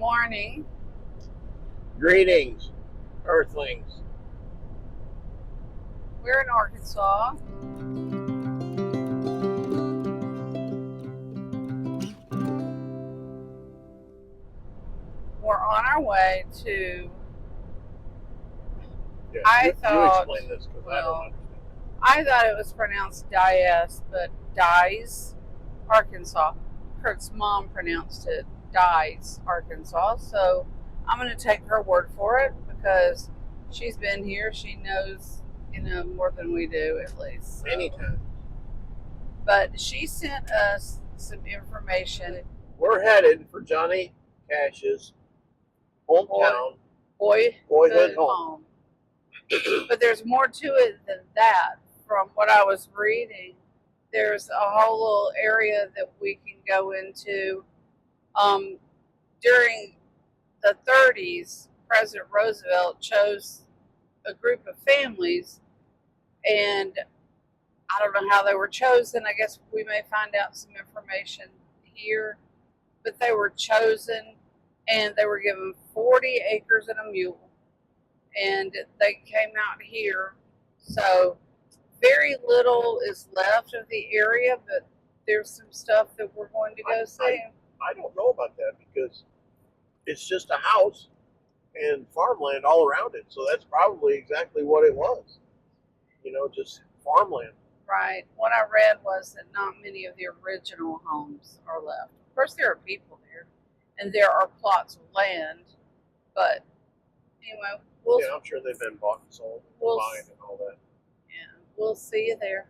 morning. Greetings, Earthlings. We're in Arkansas. We're on our way to, Yeah, I you thought, explain this because I well, don't understand. I thought it was pronounced Dyess, but Dyess, Arkansas. Kurt's mom pronounced it Dyess, Arkansas. So I'm going to take her word for it because she's been here. She knows, more than we do at least. So. Anytime. But she sent us some information. We're headed for Johnny Cash's hometown, Boyhood home. But there's more to it than that. From what I was reading, there's a whole little area that we can go into. During the 30s, President Roosevelt chose a group of families, and I don't know how they were chosen. I guess we may find out some information here, but they were chosen, and they were given 40 acres and a mule, and they came out here. So very little is left of the area, but there's some stuff that we're going to go see. I don't know about that because it's just a house and farmland all around it. So that's probably exactly what it was. Just farmland. Right. What I read was that not many of the original homes are left. Of course, there are people there, and there are plots of land, but anyway, I'm sure they've been bought and sold and combined and all that. Yeah, we'll see you there.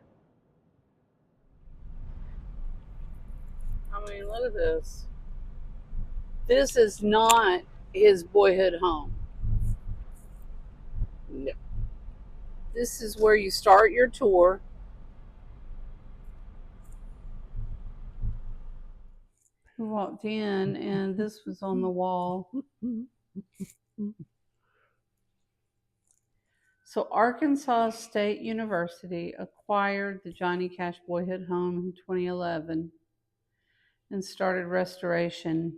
I mean, look at this. This is not his boyhood home. No. This is where you start your tour. We walked in, and this was on the wall. So Arkansas State University acquired the Johnny Cash Boyhood home in 2011 and started restoration.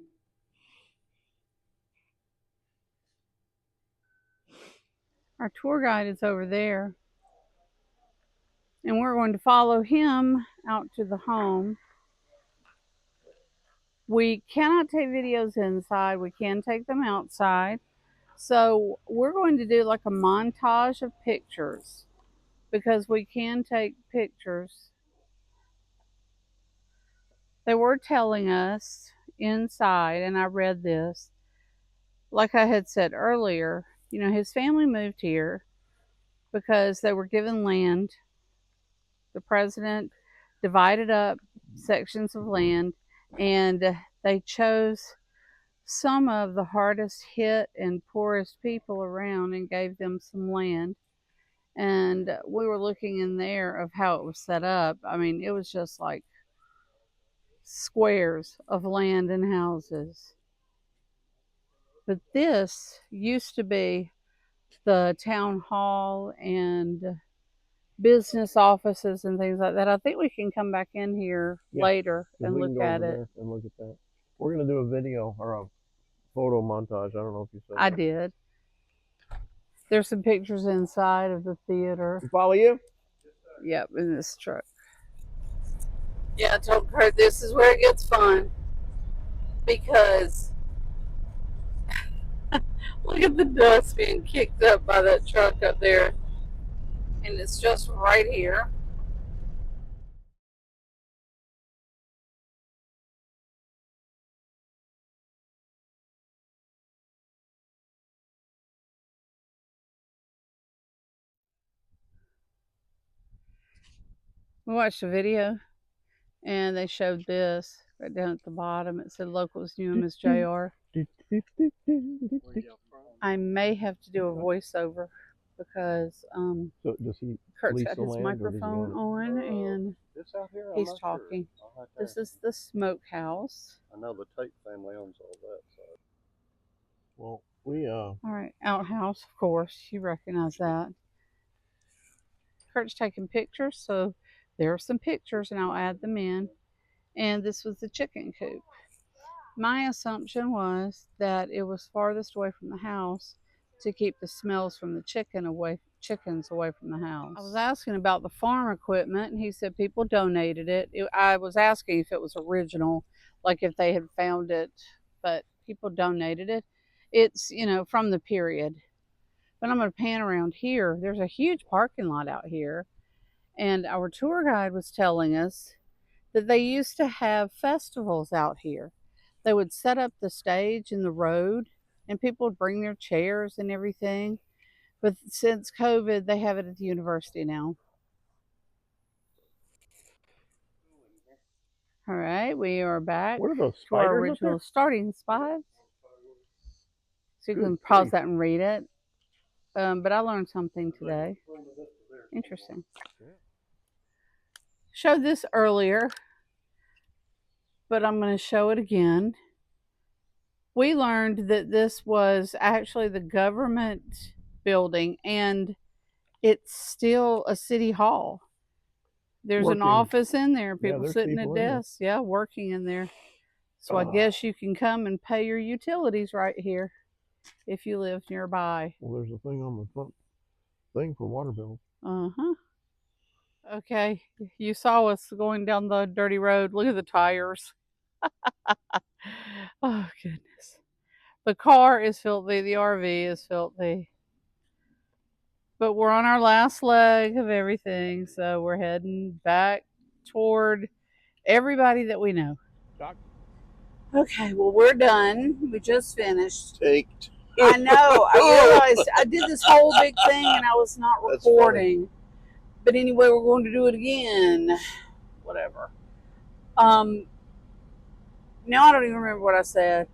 Our tour guide is over there, and we're going to follow him out to the home. We cannot take videos inside. We can take them outside. So we're going to do like a montage of pictures because we can take pictures. They were telling us inside, and I read this, like I had said earlier, his family moved here because they were given land. The president divided up sections of land, and they chose some of the hardest hit and poorest people around and gave them some land. And we were looking in there of how it was set up. I mean, it was just like squares of land and houses. But this used to be the town hall and business offices and things like that. I think we can come back in here later and look at it. And look at that. We're going to do a video or a photo montage. I don't know if you said I did. There's some pictures inside of the theater. Follow you? Yep, in this truck. Yeah, I told Kurt this is where it gets fun because look at the dust being kicked up by that truck up there, and it's just right here. We watched a video, and they showed this right down at the bottom. It said locals knew him as JR. I may have to do a voiceover because So does he Kurt's got his microphone on and he's talking. This is the smokehouse. I know the Tate family owns all that. So. Well, we all right, outhouse, of course. You recognize that. Kurt's taking pictures, so there are some pictures, and I'll add them in. And this was the chicken coop. My assumption was that it was farthest away from the house to keep the smells from the chickens away from the house. I was asking about the farm equipment, and he said people donated it. I was asking if it was original, like if they had found it, but people donated it. It's, from the period. But I'm going to pan around here. There's a huge parking lot out here, and our tour guide was telling us that they used to have festivals out here. They would set up the stage in the road, and people would bring their chairs and everything. But since COVID, they have it at the university now. All right, we are back What are those to our spiders up original there? starting spot. So you can Good pause grief. that and read it. But I learned something today. Interesting. Showed this earlier, but I'm going to show it again. We learned that this was actually the government building, and it's still a city hall. There's an Working. office in there, Yeah, people there's sitting at people in there. desks, yeah, working in there. So I guess you can come and pay your utilities right here if you live nearby. Well, there's a thing on the front thing for water bills. Uh-huh. Okay, you saw us going down the dirty road. Look at the tires. Oh, goodness. The car is filthy. The RV is filthy. But we're on our last leg of everything, so we're heading back toward everybody that we know. Doc. Okay, well, we're done. We just finished. Taked. I know. I realized I did this whole big thing and I was not recording. But anyway, we're going to do it again. Whatever. Now I don't even remember what I said.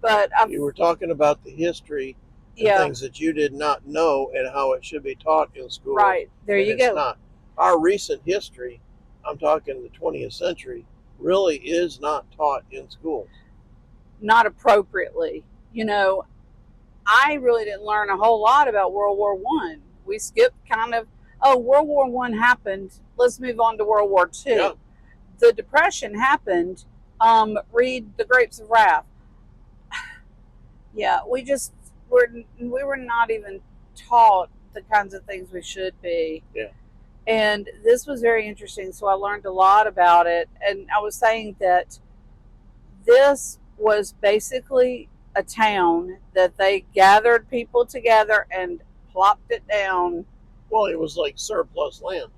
But you were talking about the history and things that you did not know and how it should be taught in school. Right. There you go. It's not. Our recent history, I'm talking the 20th century, really is not taught in schools. Not appropriately. I really didn't learn a whole lot about World War One. We skipped kind of, World War One happened. Let's move on to World War Two. Yeah. The Depression happened. Read The Grapes of Wrath. Yeah, we were not even taught the kinds of things we should be. Yeah. And this was very interesting. So I learned a lot about it. And I was saying that this was basically a town that they gathered people together and plopped it down. Well, it was like surplus land.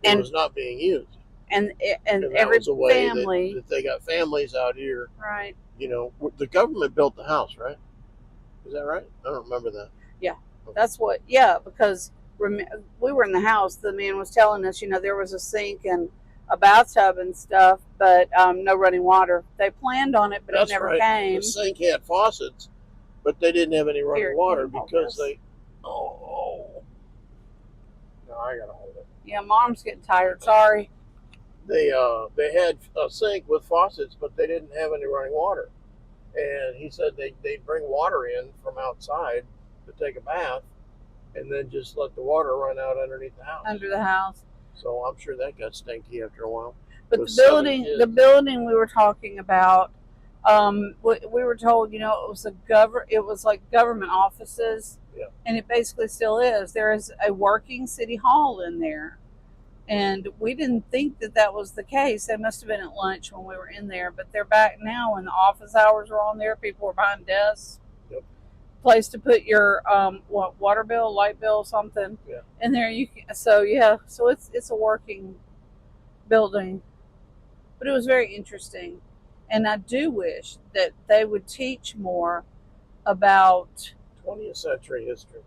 It was not being used. And every family. That they got families out here. Right. The government built the house, right? Is that right? I don't remember that. Yeah. Okay. That's what, because we were in the house. The man was telling us, there was a sink and a bathtub and stuff, but no running water. They planned on it, but it never came. The sink had faucets, but they didn't have any running water because they. Oh. No, I gotta hold it. Yeah, Mom's getting tired. Sorry. They had a sink with faucets, but they didn't have any running water. And he said they'd bring water in from outside to take a bath, and then just let the water run out underneath the house. Under the house. So I'm sure that got stinky after a while. But the building we were talking about, we were told, it was like government offices. Yeah. And it basically still is. There is a working city hall in there. And we didn't think that was the case. They must have been at lunch when we were in there, but they're back now and the office hours are on there. People were behind desks. Yep. Place to put your water bill, light bill, something. Yeah. In there so it's a working building. But it was very interesting. And I do wish that they would teach more about 20th century history.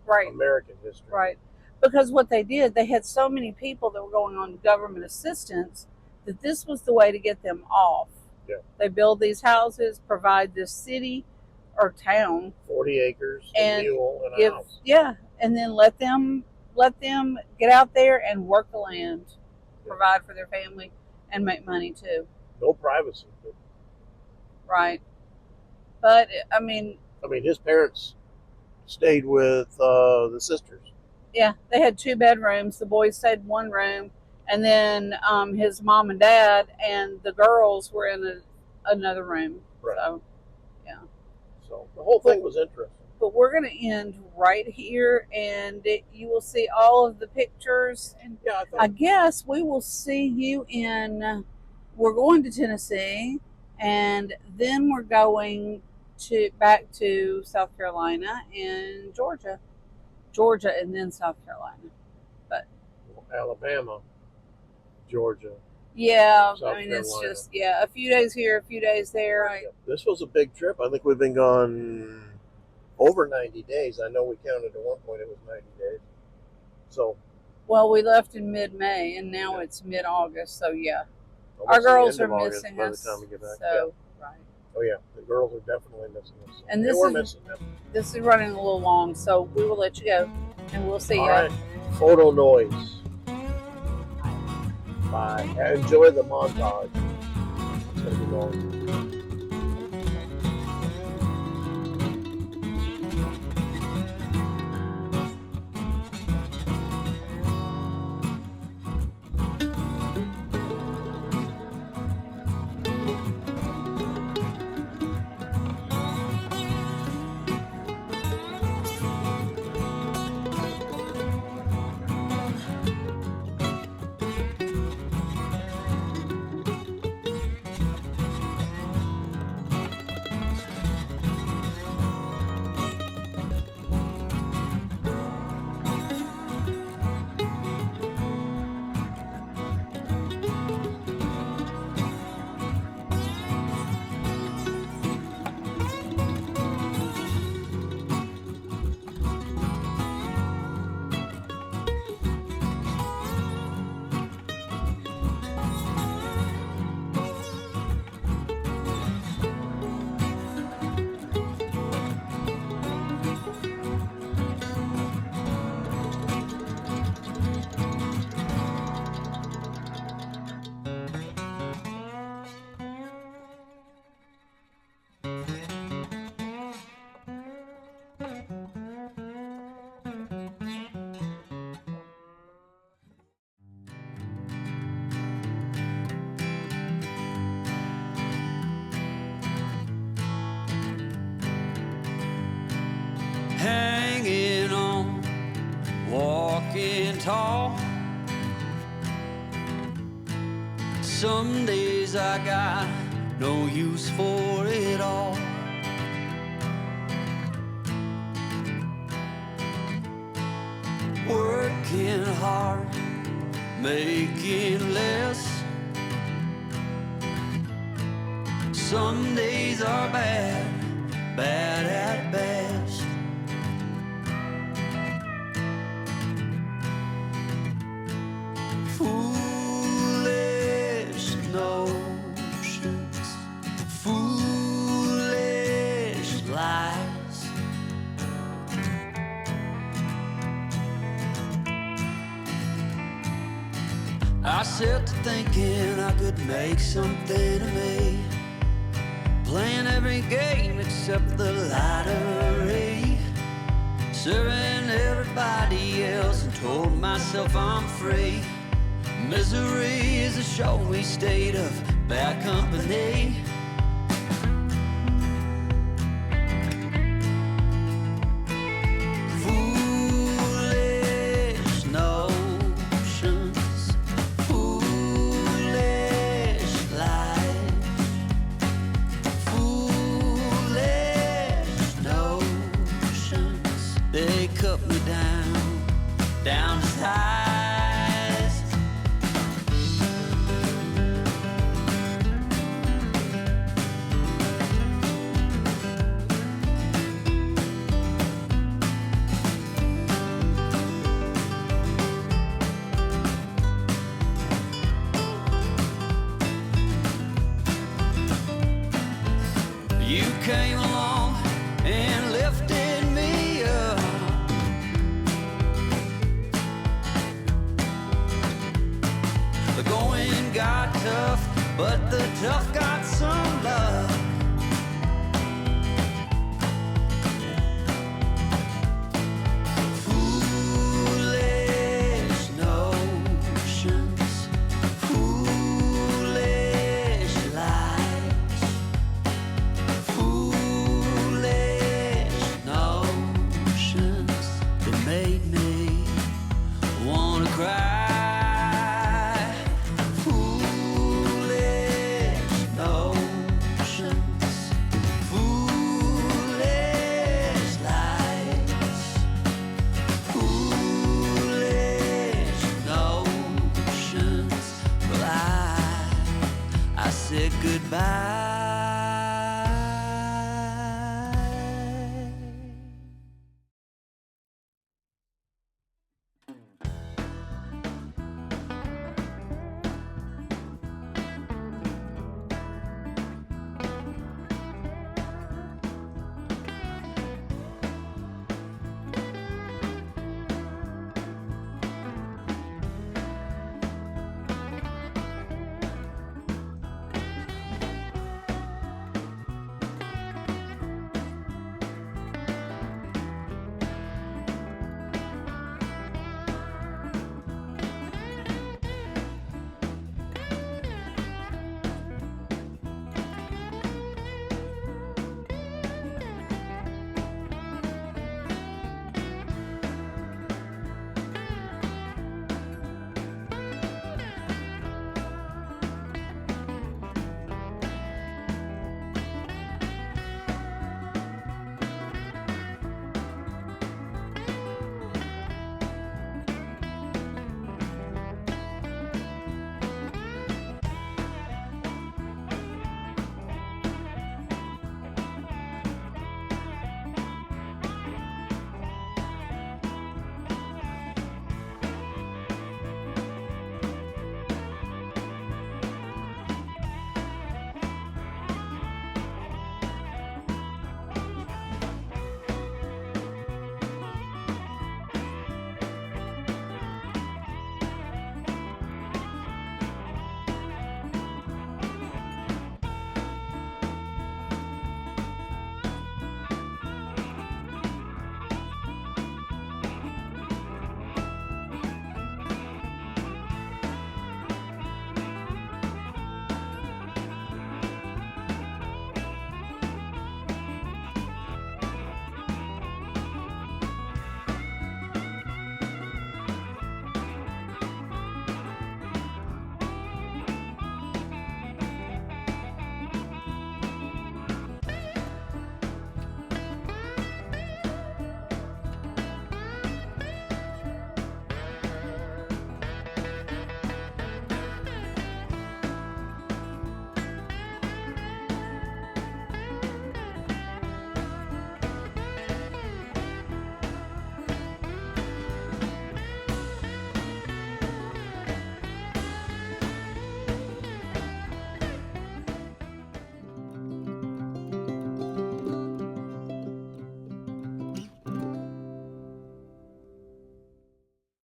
Right. American history. Right. Because what they did, they had so many people that were going on government assistance that this was the way to get them off. Yeah. They build these houses, provide this city or town 40 acres, a mule, and a house. Yeah, and then let them get out there and work the land, provide for their family, and make money too. No privacy. Right. But I mean, his parents stayed with the sisters. Yeah, they had 2 bedrooms. The boys stayed in one room, and then his mom and dad and the girls were in another room. Right. So, yeah. So the whole thing was interesting. But we're going to end right here, and you will see all of the pictures. And Yeah, I guess we will see you in. We're going to Tennessee, and then we're going to back to South Carolina and Georgia, and then South Carolina. But Alabama, Georgia. Yeah, South I mean, it's Carolina. just, a few days here, a few days there. Right. This was a big trip. I think we've been gone over 90 days. I know we counted at one point it was 90 days. So. Well, we left in mid-May, and now it's mid-August, so yeah. Almost Our girls the are end of August missing by us. the time we get back. So, right. Oh yeah, the girls are definitely missing us. And they were missing them. This is running a little long, so we will let you go, and we'll see you. All right. Photo noise. Bye. Enjoy the montage. It's gonna be long. Hanging on, walking tall. Some days I got no use for it all. Working hard, making less. Some days are bad, bad at best. Foolish notions, foolish lies. I set to thinking I could make something of me, playing every game except the lottery, serving everybody else and told myself I'm free. Misery is a showy state of bad company. Foolish notions, foolish lies. Foolish notions, they cut me down to size. You came along and lifted me up. The going got tough, but the tough got some love.